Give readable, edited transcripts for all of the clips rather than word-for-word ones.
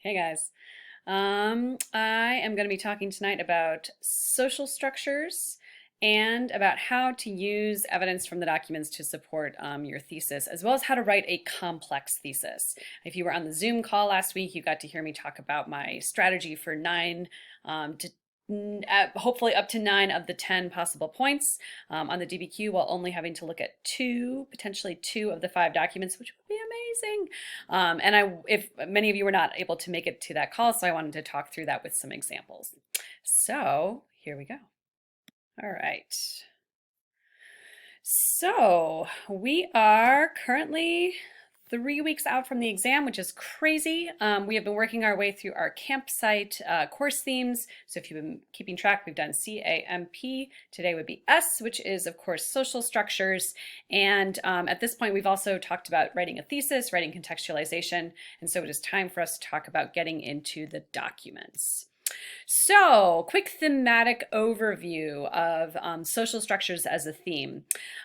Hey guys. I am going to be talking tonight about social structures and about how to use evidence from the documents to support your thesis, as well as how to write a complex thesis. If you were on the Zoom call last week, you got to hear me talk about my strategy for hopefully up to 9 of the 10 possible points on the DBQ, while only having to look at potentially two of the 5 documents, which would be amazing. If many of you were not able to make it to that call, so I wanted to talk through that with some examples. So here we go. All right. So we are currently 3 weeks out from the exam, which is crazy. We have been working our way through our campsite course themes. So if you've been keeping track, we've done CAMP. Today would be S, which is, of course, social structures. And at this point, we've also talked about writing a thesis, writing contextualization. And so it is time for us to talk about getting into the documents. So, quick thematic overview of social structures as a theme.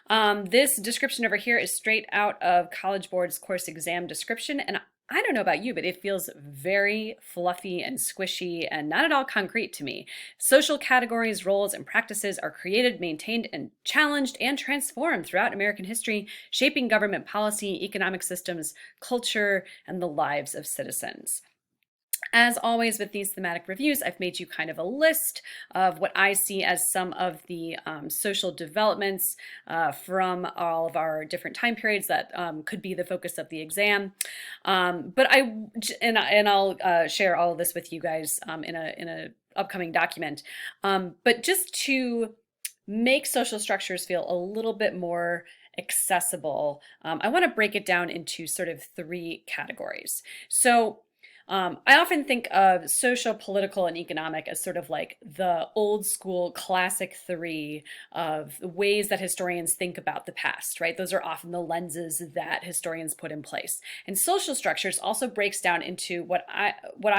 This description over here is straight out of College Board's course exam description, and I don't know about you, but it feels very fluffy and squishy and not at all concrete to me. Social categories, roles, and practices are created, maintained, and challenged and transformed throughout American history, shaping government policy, economic systems, culture, and the lives of citizens. As always with these thematic reviews, I've made you kind of a list of what I see as some of the social developments from all of our different time periods that could be the focus of the exam. I'll share all of this with you guys in a upcoming document. But just to make social structures feel a little bit more accessible, I want to break it down into sort of 3 categories. So I often think of social, political, and economic as sort of like the old school classic 3 of ways that historians think about the past, right? Those are often the lenses that historians put in place. And social structures also breaks down into what I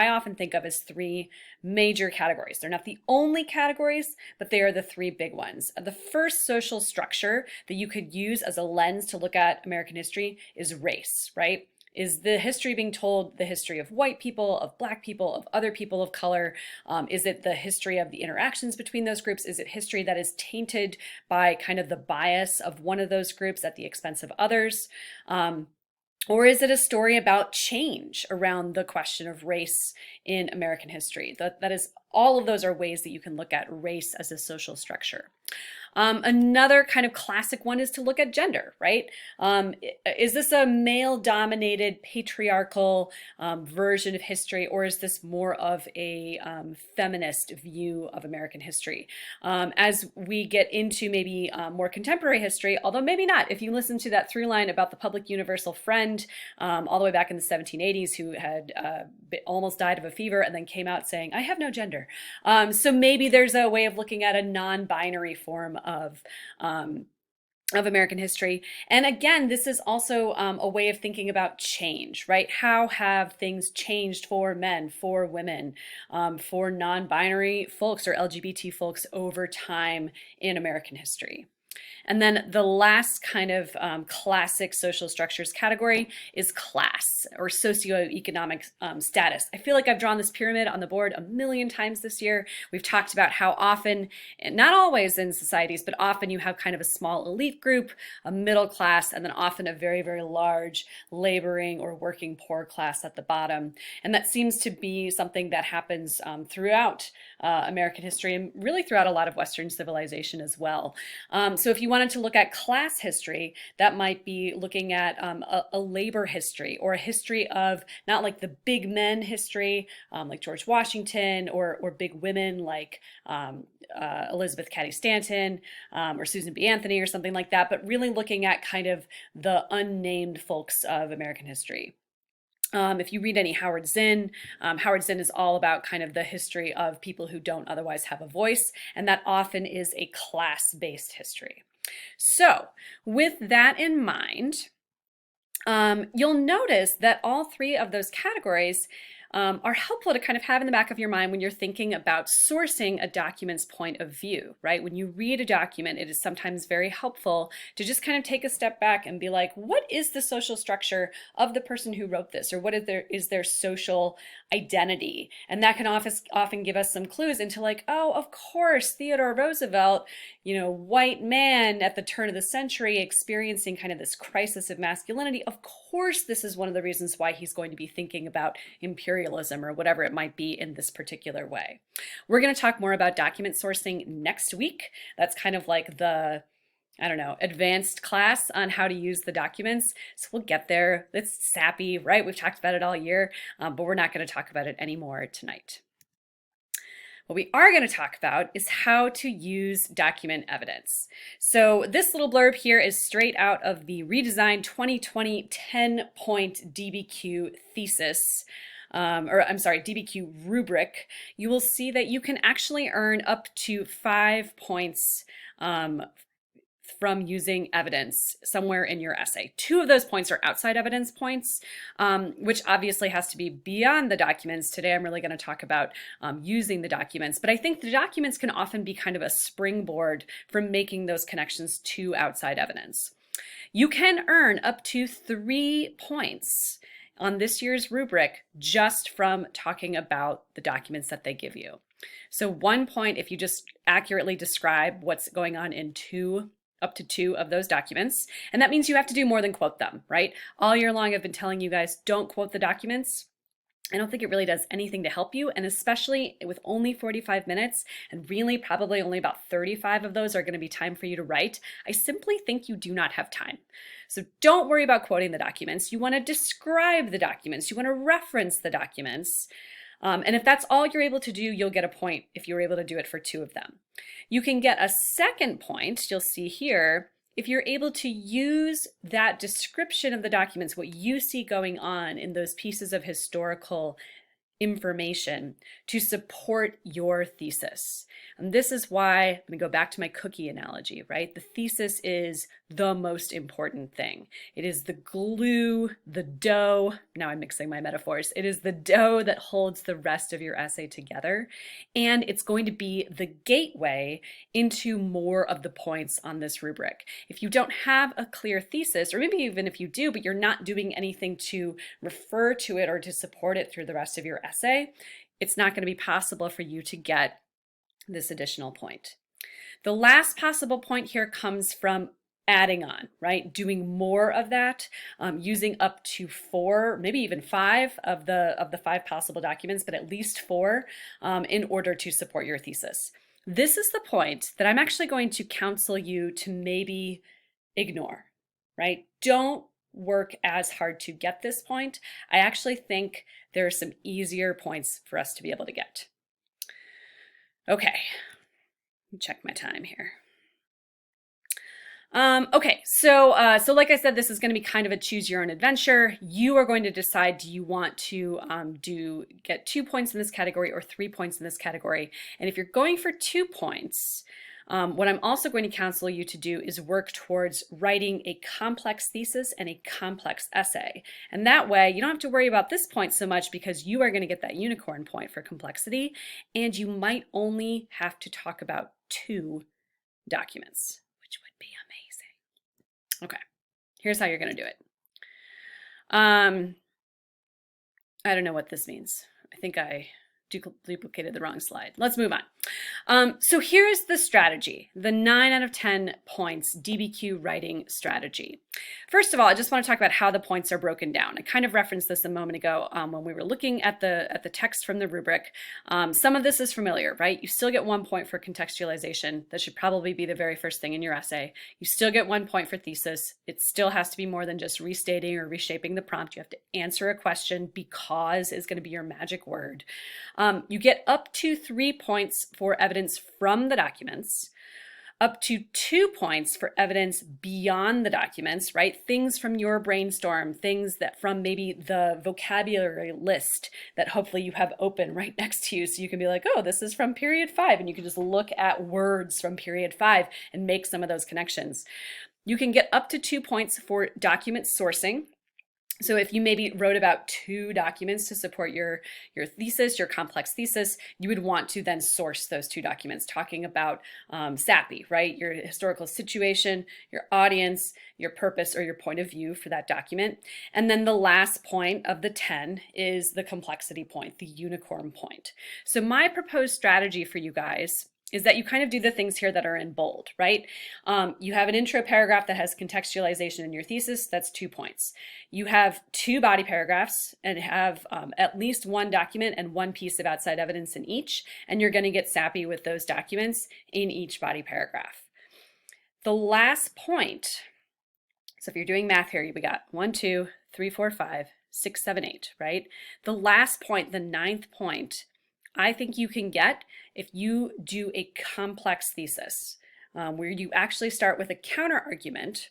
often think of as 3 major categories. They're not the only categories, but they are the 3 big ones. The first social structure that you could use as a lens to look at American history is race, right? Is the history being told the history of white people, of black people, of other people of color? Is it the history of the interactions between those groups? Is it history that is tainted by kind of the bias of one of those groups at the expense of others? Or is it a story about change around the question of race in American history? That is, all of those are ways that you can look at race as a social structure. Another kind of classic one is to look at gender, right? Is this a male-dominated patriarchal version of history, or is this more of a feminist view of American history? As we get into maybe more contemporary history, although maybe not, if you listen to that through line about the public universal friend all the way back in the 1780s who had almost died of a fever and then came out saying, I have no gender. So maybe there's a way of looking at a non-binary form of American history. And again, this is also a way of thinking about change, right? How have things changed for men, for women, for non-binary folks or LGBT folks over time in American history? And then the last kind of classic social structures category is class or socioeconomic status. I feel like I've drawn this pyramid on the board a million times this year. We've talked about how often, and not always in societies, but often you have kind of a small elite group, a middle class, and then often a very, very large laboring or working poor class at the bottom. And that seems to be something that happens throughout American history and really throughout a lot of Western civilization as well. So if you wanted to look at class history, that might be looking at a labor history or a history of not like the big men history like George Washington or big women like Elizabeth Cady Stanton or Susan B. Anthony or something like that, but really looking at kind of the unnamed folks of American history. If you read any Howard Zinn, Howard Zinn is all about kind of the history of people who don't otherwise have a voice, and that often is a class-based history. So with that in mind, you'll notice that all 3 of those categories are helpful to kind of have in the back of your mind when you're thinking about sourcing a document's point of view, right? When you read a document, it is sometimes very helpful to just kind of take a step back and be like, what is the social structure of the person who wrote this? Or what is their social identity? And that can often give us some clues into like, oh, of course, Theodore Roosevelt, white man at the turn of the century experiencing kind of this crisis of masculinity. Of course, this is one of the reasons why he's going to be thinking about imperialism or whatever it might be in this particular way. We're going to talk more about document sourcing next week. That's kind of like the advanced class on how to use the documents. So we'll get there. It's sappy, right? We've talked about it all year, but we're not going to talk about it anymore tonight. What we are going to talk about is how to use document evidence. So this little blurb here is straight out of the redesigned 2020 10-point DBQ thesis. DBQ rubric. You will see that you can actually earn up to 5 points from using evidence somewhere in your essay. 2 of those points are outside evidence points, which obviously has to be beyond the documents. Today I'm really going to talk about using the documents, but I think the documents can often be kind of a springboard for making those connections to outside evidence. You can earn up to 3 points on this year's rubric just from talking about the documents that they give you. So 1 point if you just accurately describe what's going on in up to 2 of those documents. And that means you have to do more than quote them, right? All year long, I've been telling you guys, don't quote the documents. I don't think it really does anything to help you. And especially with only 45 minutes and really probably only about 35 of those are going to be time for you to write, I simply think you do not have time. So don't worry about quoting the documents. You want to describe the documents. You want to reference the documents. And if that's all you're able to do, you'll get a point if you're able to do it for 2 of them. You can get a second point, you'll see here, if you're able to use that description of the documents, what you see going on in those pieces of historical information to support your thesis. And this is why, I'm going to go back to my cookie analogy, right? The thesis is the most important thing. It is the glue, the dough. Now I'm mixing my metaphors. It is the dough that holds the rest of your essay together. And it's going to be the gateway into more of the points on this rubric. If you don't have a clear thesis, or maybe even if you do, but you're not doing anything to refer to it or to support it through the rest of your essay, it's not going to be possible for you to get this additional point. The last possible point here comes from adding on, right? Doing more of that, using up to 4, maybe even 5 of the 5 possible documents, but at least 4 in order to support your thesis. This is the point that I'm actually going to counsel you to maybe ignore, right? Don't work as hard to get this point. I actually think there are some easier points for us to be able to get. Okay, let me check my time here. Okay, so like I said, this is going to be kind of a choose your own adventure. You are going to decide, do you want to get 2 points in this category or 3 points in this category? And if you're going for 2 points, what I'm also going to counsel you to do is work towards writing a complex thesis and a complex essay. And that way, you don't have to worry about this point so much because you are going to get that unicorn point for complexity, and you might only have to talk about 2 documents, which would be amazing. Okay, here's how you're going to do it. I don't know what this means. I think I duplicated the wrong slide. Let's move on. So here is the strategy, the 9 out of 10 points DBQ writing strategy. First of all, I just want to talk about how the points are broken down. I kind of referenced this a moment ago when we were looking at the text from the rubric. Some of this is familiar, right? You still get 1 point for contextualization. That should probably be the very first thing in your essay. You still get 1 point for thesis. It still has to be more than just restating or reshaping the prompt. You have to answer a question because is going to be your magic word. You get up to 3 points for evidence from the documents, up to 2 points for evidence beyond the documents, right? Things from your brainstorm, things that from maybe the vocabulary list that hopefully you have open right next to you so you can be like, oh, this is from period 5, and you can just look at words from period 5 and make some of those connections. You can get up to 2 points for document sourcing. So if you maybe wrote about 2 documents to support your thesis, your complex thesis, you would want to then source those 2 documents talking about SAPI, right? Your historical situation, your audience, your purpose, or your point of view for that document. And then the last point of the 10 is the complexity point, the unicorn point. So my proposed strategy for you guys is that you kind of do the things here that are in bold, right? You have an intro paragraph that has contextualization in your thesis, that's 2 points. You have 2 body paragraphs and have at least 1 document and 1 piece of outside evidence in each, and you're gonna get sappy with those documents in each body paragraph. The last point, so if you're doing math here, we got 1, 2, 3, 4, 5, 6, 7, 8, right? The last point, the 9th point, I think you can get if you do a complex thesis where you actually start with a counter argument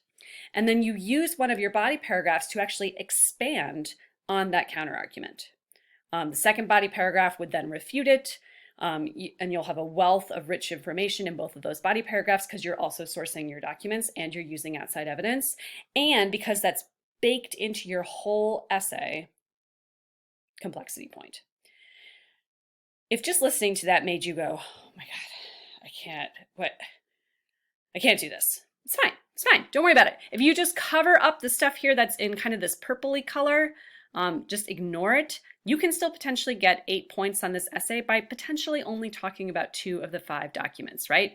and then you use one of your body paragraphs to actually expand on that counter argument. The second body paragraph would then refute it, and you'll have a wealth of rich information in both of those body paragraphs because you're also sourcing your documents and you're using outside evidence. And because that's baked into your whole essay, complexity point. If just listening to that made you go, oh my God, I can't do this. It's fine, it's fine, don't worry about it. If you just cover up the stuff here that's in kind of this purpley color, just ignore it, you can still potentially get 8 points on this essay by potentially only talking about 2 of the 5 documents, right?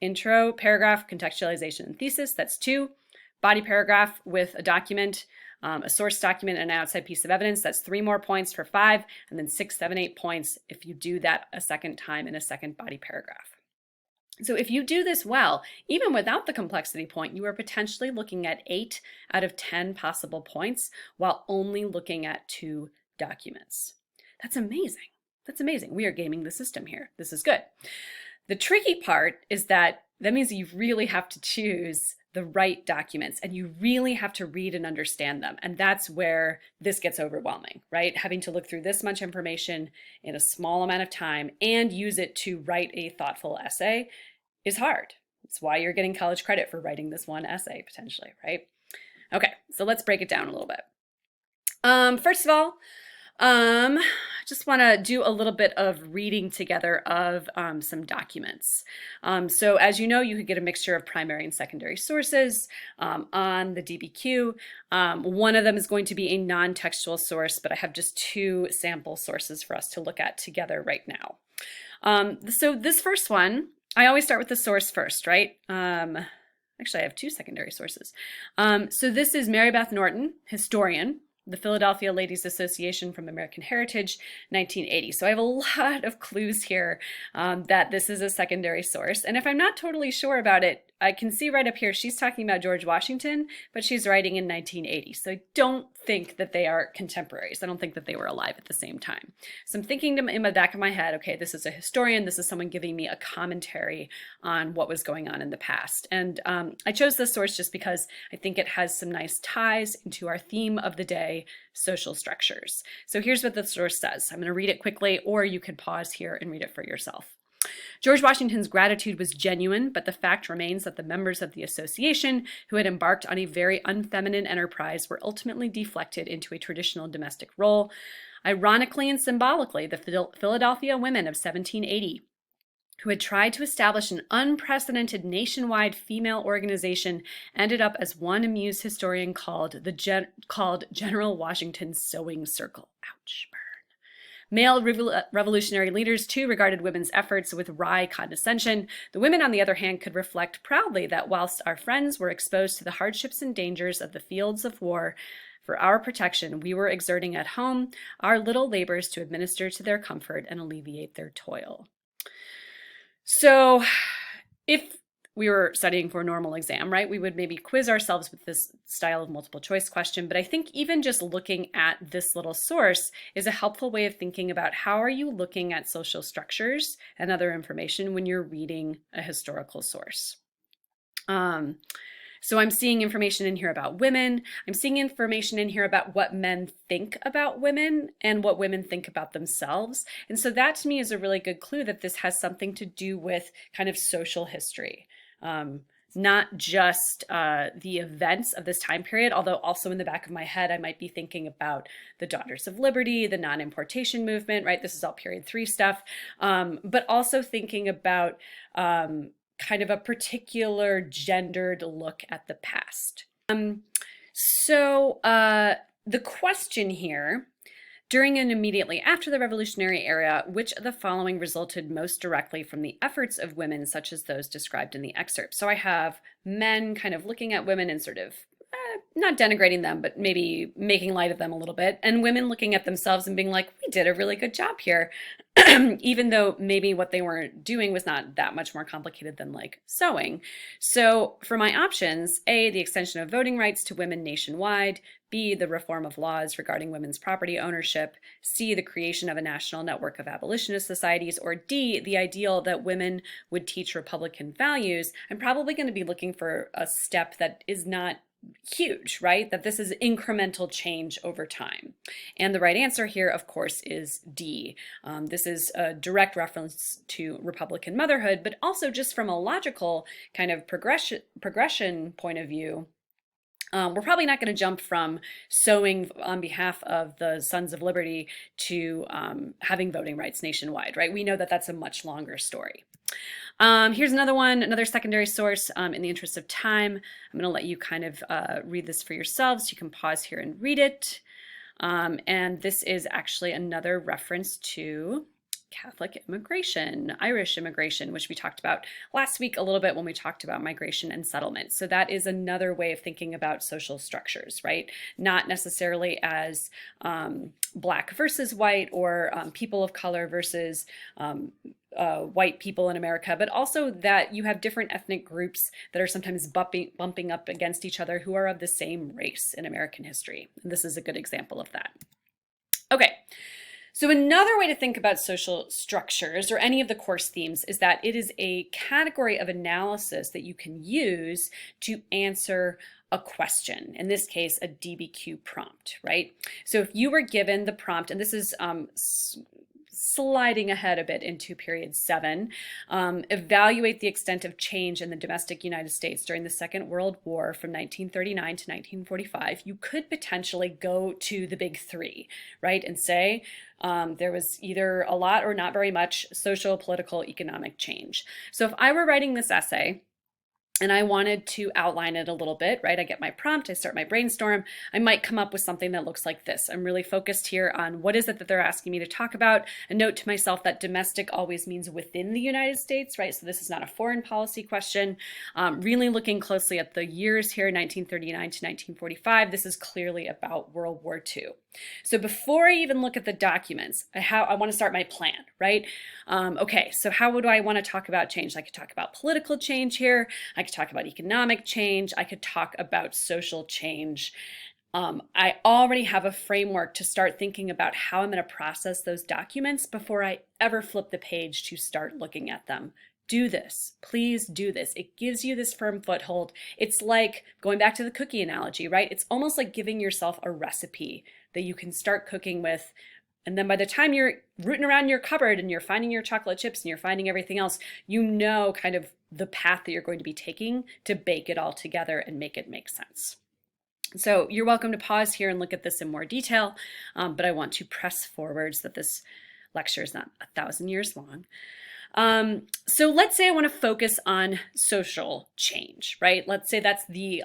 Intro, paragraph, contextualization, and thesis, that's 2. Body paragraph with a document, a source document, and an outside piece of evidence, that's 3 more points for 5, and then 6, 7, 8 points if you do that a second time in a second body paragraph. So if you do this well, even without the complexity point, you are potentially looking at 8 out of 10 possible points while only looking at 2 documents. That's amazing. That's amazing. We are gaming the system here. This is good. The tricky part is that means you really have to choose the right documents and you really have to read and understand them. And that's where this gets overwhelming, right? Having to look through this much information in a small amount of time and use it to write a thoughtful essay is hard. It's why you're getting college credit for writing this one essay potentially, right? Okay, so let's break it down a little bit. First of all, just want to do a little bit of reading together of some documents. So as you know, you could get a mixture of primary and secondary sources on the DBQ. One of them is going to be a non-textual source, but I have just 2 sample sources for us to look at together right now. So this first one, I always start with the source first, right? Actually, I have 2 secondary sources. So this is Mary Beth Norton, historian, the Philadelphia Ladies Association from American Heritage, 1980. So I have a lot of clues here that this is a secondary source. And if I'm not totally sure about it, I can see right up here, she's talking about George Washington, but she's writing in 1980. So I don't think that they are contemporaries. I don't think that they were alive at the same time. So I'm thinking in the back of my head, okay, this is a historian. This is someone giving me a commentary on what was going on in the past. And I chose this source just because I think it has some nice ties into our theme of the day, social structures. So here's what the source says. I'm going to read it quickly, or you could pause here and read it for yourself. George Washington's gratitude was genuine, but the fact remains that the members of the association who had embarked on a very unfeminine enterprise were ultimately deflected into a traditional domestic role. Ironically and symbolically, the Philadelphia women of 1780, who had tried to establish an unprecedented nationwide female organization, ended up as one amused historian called General Washington's Sewing Circle. Ouch, burn. Male revolutionary leaders, too, regarded women's efforts with wry condescension. The women, on the other hand, could reflect proudly that whilst our friends were exposed to the hardships and dangers of the fields of war, for our protection, we were exerting at home our little labors to administer to their comfort and alleviate their toil. So if we were studying for a normal exam, right, we would maybe quiz ourselves with this style of multiple choice question. But I think even just looking at this little source is a helpful way of thinking about how are you looking at social structures and other information when you're reading a historical source. So I'm seeing information in here about women. I'm seeing information in here about what men think about women and what women think about themselves. And so that to me is a really good clue that this has something to do with kind of social history. not just the events of this time period, although also in the back of my head, I might be thinking about the Daughters of Liberty, the non-importation movement, right? This is all period 3 stuff, but also thinking about kind of a particular gendered look at the past. So the question here, during and immediately after the Revolutionary era, which of the following resulted most directly from the efforts of women such as those described in the excerpt? So I have men kind of looking at women and sort of not denigrating them, but maybe making light of them a little bit, and women looking at themselves and being like, we did a really good job here, even though maybe what they weren't doing was not that much more complicated than like sewing. So for my options, A, the extension of voting rights to women nationwide, B, the reform of laws regarding women's property ownership, C, the creation of a national network of abolitionist societies, or D, the ideal that women would teach Republican values, I'm probably going to be looking for a step that is not huge, right? That this is incremental change over time. And the right answer here, of course, is D. This is a direct reference to Republican motherhood, but also just from a logical kind of progression point of view, we're probably not going to jump from sewing on behalf of the Sons of Liberty to having voting rights nationwide, right? We know that that's a much longer story. Here's another one, another secondary source. In the interest of time, I'm going to let you kind of read this for yourselves. You can pause here and read it. And this is actually another reference to Catholic immigration, Irish immigration, which we talked about last week a little bit when we talked about migration and settlement. So that is another way of thinking about social structures, right? Not necessarily as Black versus white, or people of color versus white people in America, but also that you have different ethnic groups that are sometimes bumping up against each other who are of the same race in American history. And this is a good example of that. Okay. So another way to think about social structures, or any of the course themes, is that it is a category of analysis that you can use to answer a question, in this case, a DBQ prompt, right? So if you were given the prompt, and this is sliding ahead a bit into period 7, evaluate the extent of change in the domestic United States during the Second World War from 1939 to 1945, you could potentially go to the big 3, right? And say there was either a lot or not very much social, political, economic change. So if I were writing this essay, and I wanted to outline it a little bit, right? I get my prompt, I start my brainstorm, I might come up with something that looks like this. I'm really focused here on what is it that they're asking me to talk about. A note to myself that domestic always means within the United States, right? So this is not a foreign policy question. Really looking closely at the years here, 1939 to 1945, this is clearly about World War II. So before I even look at the documents, I want to start my plan, right? Okay, so how would I want to talk about change? I could talk about political change here. I could talk about economic change. I could talk about social change. I already have a framework to start thinking about how I'm going to process those documents before I ever flip the page to start looking at them. Do this. Please do this. It gives you this firm foothold. It's like going back to the cookie analogy, right? It's almost like giving yourself a recipe that you can start cooking with. And then by the time you're rooting around your cupboard and you're finding your chocolate chips and you're finding everything else, you know kind of the path that you're going to be taking to bake it all together and make it make sense. So you're welcome to pause here and look at this in more detail, but I want to press forward so that this lecture is not 1,000 years long. So let's say I want to focus on social change, right? Let's say that's the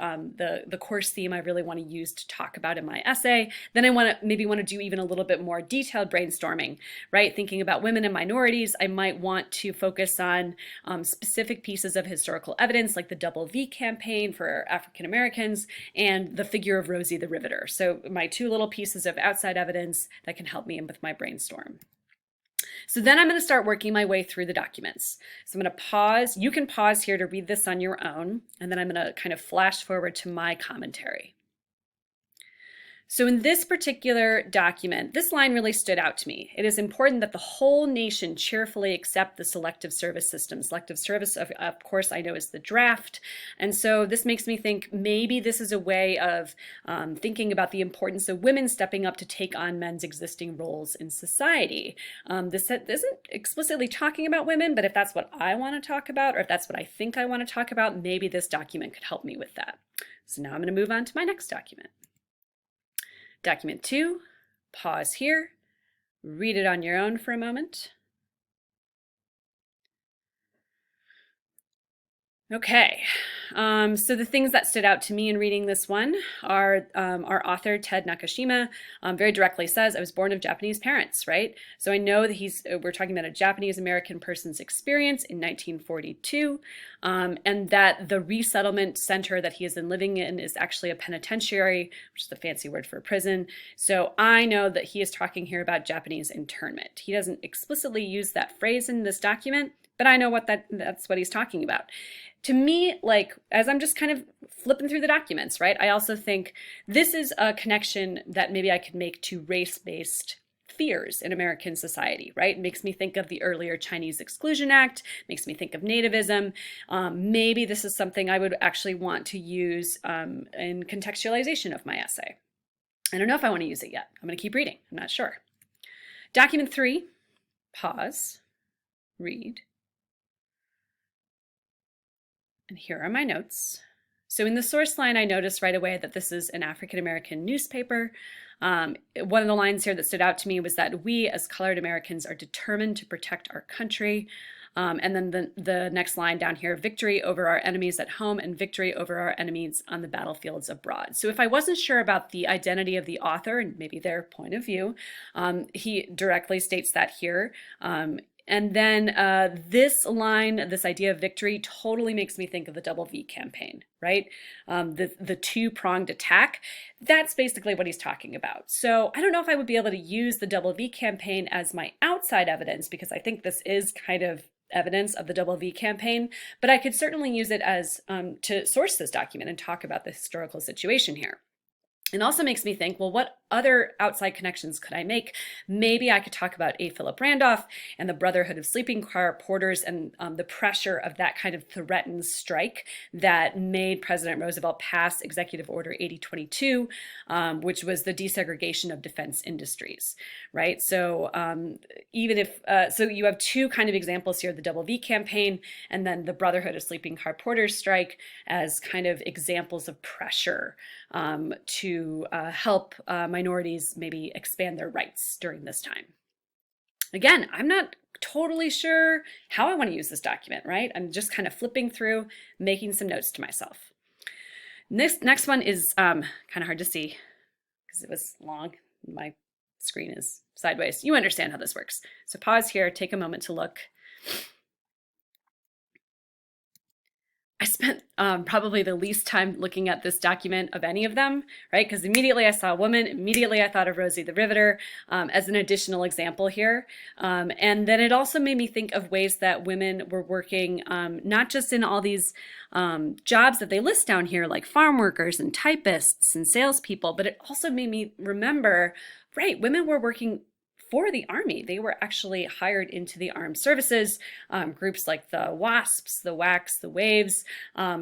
course theme I really want to use to talk about in my essay. Then I maybe want to do even a little bit more detailed brainstorming, right? Thinking about women and minorities, I might want to focus on specific pieces of historical evidence, like the Double V campaign for African Americans and the figure of Rosie the Riveter. So my 2 little pieces of outside evidence that can help me in with my brainstorm. So then I'm going to start working my way through the documents. So I'm going to pause. You can pause here to read this on your own, and then I'm going to kind of flash forward to my commentary. So in this particular document, this line really stood out to me. It is important that the whole nation cheerfully accept the selective service system. Selective service, of course, I know is the draft. And so this makes me think maybe this is a way of thinking about the importance of women stepping up to take on men's existing roles in society. This isn't explicitly talking about women, but if that's what I want to talk about, or if that's what I think I want to talk about, maybe this document could help me with that. So now I'm going to move on to my next document. Document 2, pause here, read it on your own for a moment. Okay, so the things that stood out to me in reading this one are our author, Ted Nakashima, very directly says, I was born of Japanese parents, right? So I know that we're talking about a Japanese American person's experience in 1942, and that the resettlement center that he is living in is actually a penitentiary, which is the fancy word for a prison. So I know that he is talking here about Japanese internment. He doesn't explicitly use that phrase in this document, but I know that's what he's talking about. To me, like, as I'm just kind of flipping through the documents, right, I also think this is a connection that maybe I could make to race-based fears in American society, right? It makes me think of the earlier Chinese Exclusion Act, makes me think of nativism. Maybe this is something I would actually want to use in contextualization of my essay. I don't know if I want to use it yet. I'm going to keep reading. I'm not sure. Document 3, pause, read. And here are my notes. So in the source line, I noticed right away that this is an African-American newspaper. One of the lines here that stood out to me was that we as colored Americans are determined to protect our country. And then the next line down here, victory over our enemies at home and victory over our enemies on the battlefields abroad. So if I wasn't sure about the identity of the author and maybe their point of view, he directly states that here. And then this line, this idea of victory, totally makes me think of the Double V campaign, right? The two-pronged attack, that's basically what he's talking about. So I don't know if I would be able to use the Double V campaign as my outside evidence, because I think this is kind of evidence of the Double V campaign, but I could certainly use it as to source this document and talk about the historical situation here. It also makes me think, well, what other outside connections could I make? Maybe I could talk about A. Philip Randolph and the Brotherhood of Sleeping Car Porters and the pressure of that kind of threatened strike that made President Roosevelt pass Executive Order 8022, which was the desegregation of defense industries, right? So even if, so you have two kind of examples here, the Double V campaign and then the Brotherhood of Sleeping Car Porters strike as kind of examples of pressure to help minorities maybe expand their rights during this time. Again, I'm not totally sure how I want to use this document, right? I'm just kind of flipping through, making some notes to myself. Next one is kind of hard to see because it was long. My screen is sideways. You understand how this works. So pause here, take a moment to look. I spent probably the least time looking at this document of any of them, right? Because immediately I saw a woman, immediately I thought of Rosie the Riveter as an additional example here. And then it also made me think of ways that women were working, not just in all these jobs that they list down here, like farm workers and typists and salespeople, but it also made me remember, right, women were working for the Army. They were actually hired into the armed services, groups like the WASPs, the WACs, the WAVES,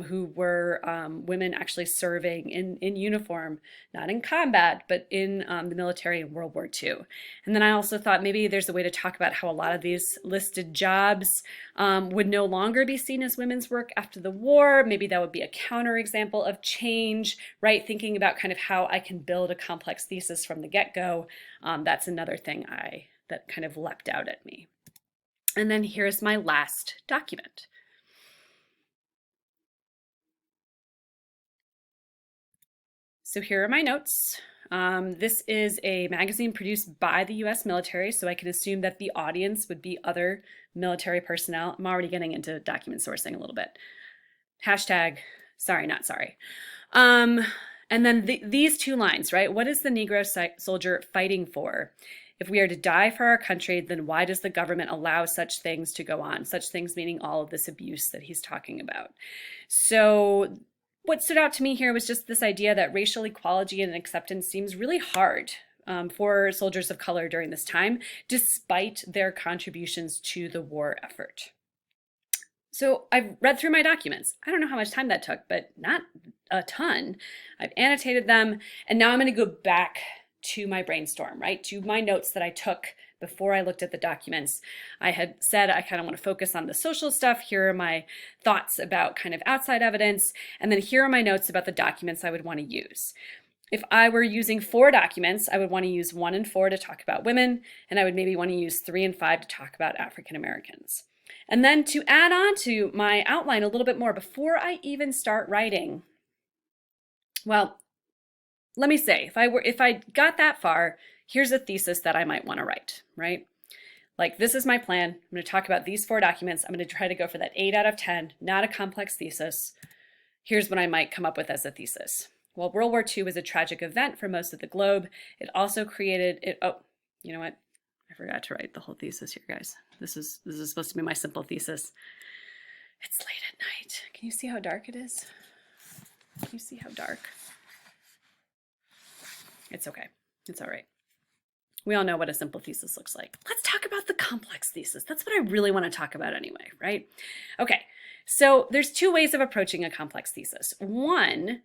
who were women actually serving in uniform, not in combat, but in the military in World War II. And then I also thought maybe there's a way to talk about how a lot of these listed jobs would no longer be seen as women's work after the war. Maybe that would be a counterexample of change, right? Thinking about kind of how I can build a complex thesis from the get-go. That's another thing that kind of leapt out at me. And then here's my last document. So here are my notes. This is a magazine produced by the US military, so I can assume that the audience would be other military personnel. I'm already getting into document sourcing a little bit. Hashtag, sorry, not sorry. And then these two lines, right? What is the Negro soldier fighting for? If we are to die for our country, then why does the government allow such things to go on? Such things meaning all of this abuse that he's talking about. So what stood out to me here was just this idea that racial equality and acceptance seems really hard for soldiers of color during this time, despite their contributions to the war effort. So I've read through my documents. I don't know how much time that took, but not a ton. I've annotated them, and now I'm going to go back to my brainstorm, right? To my notes that I took before I looked at the documents. I had said I kind of want to focus on the social stuff. Here are my thoughts about kind of outside evidence, and then here are my notes about the documents I would want to use. If I were using 4 documents, I would want to use 1 and 4 to talk about women, and I would maybe want to use 3 and 5 to talk about African Americans. And then to add on to my outline a little bit more before I even start writing, well, let me say, if I got that far, here's a thesis that I might want to write, right? Like, this is my plan. I'm going to talk about these 4 documents. I'm going to try to go for that 8 out of 10, not a complex thesis. Here's what I might come up with as a thesis. Well, World War II was a tragic event for most of the globe. It also created it. Oh, you know what? I forgot to write the whole thesis here, guys. This is supposed to be my simple thesis. It's late at night. Can you see how dark it is? Can you see how dark? It's okay. It's all right. We all know what a simple thesis looks like. Let's talk about the complex thesis. That's what I really want to talk about anyway, right? Okay, so there's 2 ways of approaching a complex thesis. One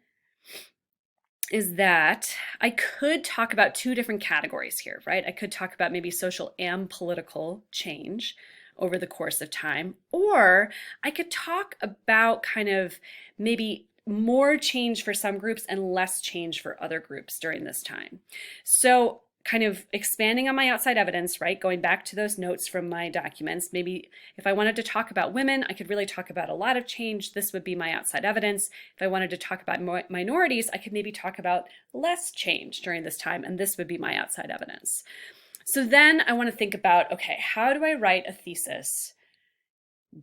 is that I could talk about 2 different categories here, right? I could talk about maybe social and political change over the course of time, or I could talk about kind of maybe more change for some groups and less change for other groups during this time. So kind of expanding on my outside evidence, right? Going back to those notes from my documents, maybe if I wanted to talk about women, I could really talk about a lot of change. This would be my outside evidence. If I wanted to talk about minorities, I could maybe talk about less change during this time, and this would be my outside evidence. So then I want to think about, okay, how do I write a thesis,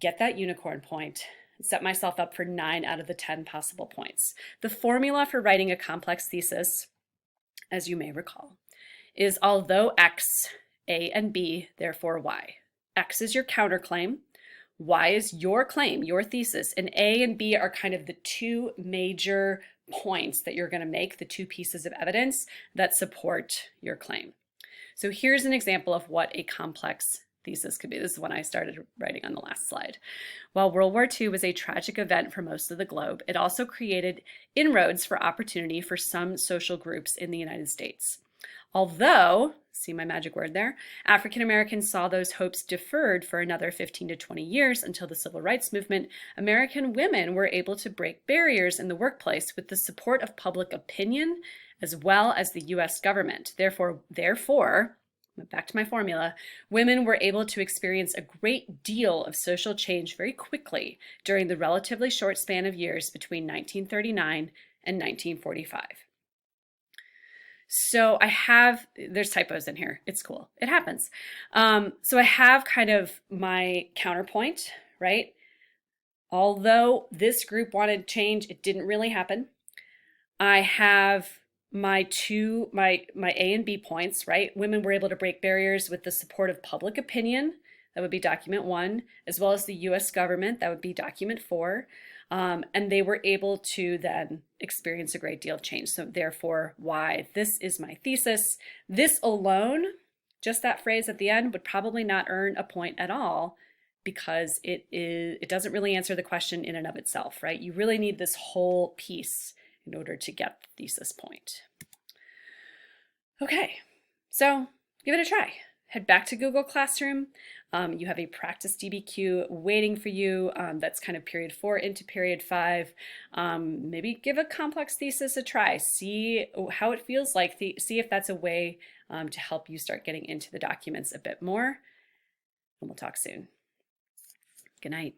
get that unicorn point, and set myself up for 9 out of the 10 possible points? The formula for writing a complex thesis, as you may recall, is although X, A and B, therefore Y. X is your counterclaim, Y is your claim, your thesis, and A and B are kind of the 2 major points that you're going to make, the 2 pieces of evidence that support your claim. So here's an example of what a complex thesis could be. This is when I started writing on the last slide. While World War II was a tragic event for most of the globe, it also created inroads for opportunity for some social groups in the United States. Although, see my magic word there, African Americans saw those hopes deferred for another 15 to 20 years until the Civil Rights Movement, American women were able to break barriers in the workplace with the support of public opinion as well as the U.S. government. Therefore, back to my formula, women were able to experience a great deal of social change very quickly during the relatively short span of years between 1939 and 1945. So there's typos in here. It's cool. It happens. So I have kind of my counterpoint, right? Although this group wanted change, it didn't really happen. I have my A and B points, right? Women were able to break barriers with the support of public opinion. That would be document 1, as well as the U.S. government. That would be document 4. And they were able to then experience a great deal of change. So therefore, why? This is my thesis. This alone, just that phrase at the end, would probably not earn a point at all because it doesn't really answer the question in and of itself, right? You really need this whole piece in order to get the thesis point. Okay, so give it a try. Head back to Google Classroom. You have a practice DBQ waiting for you that's kind of period 4 into period 5. Maybe give a complex thesis a try. See how it feels like. See if that's a way to help you start getting into the documents a bit more. And we'll talk soon. Good night.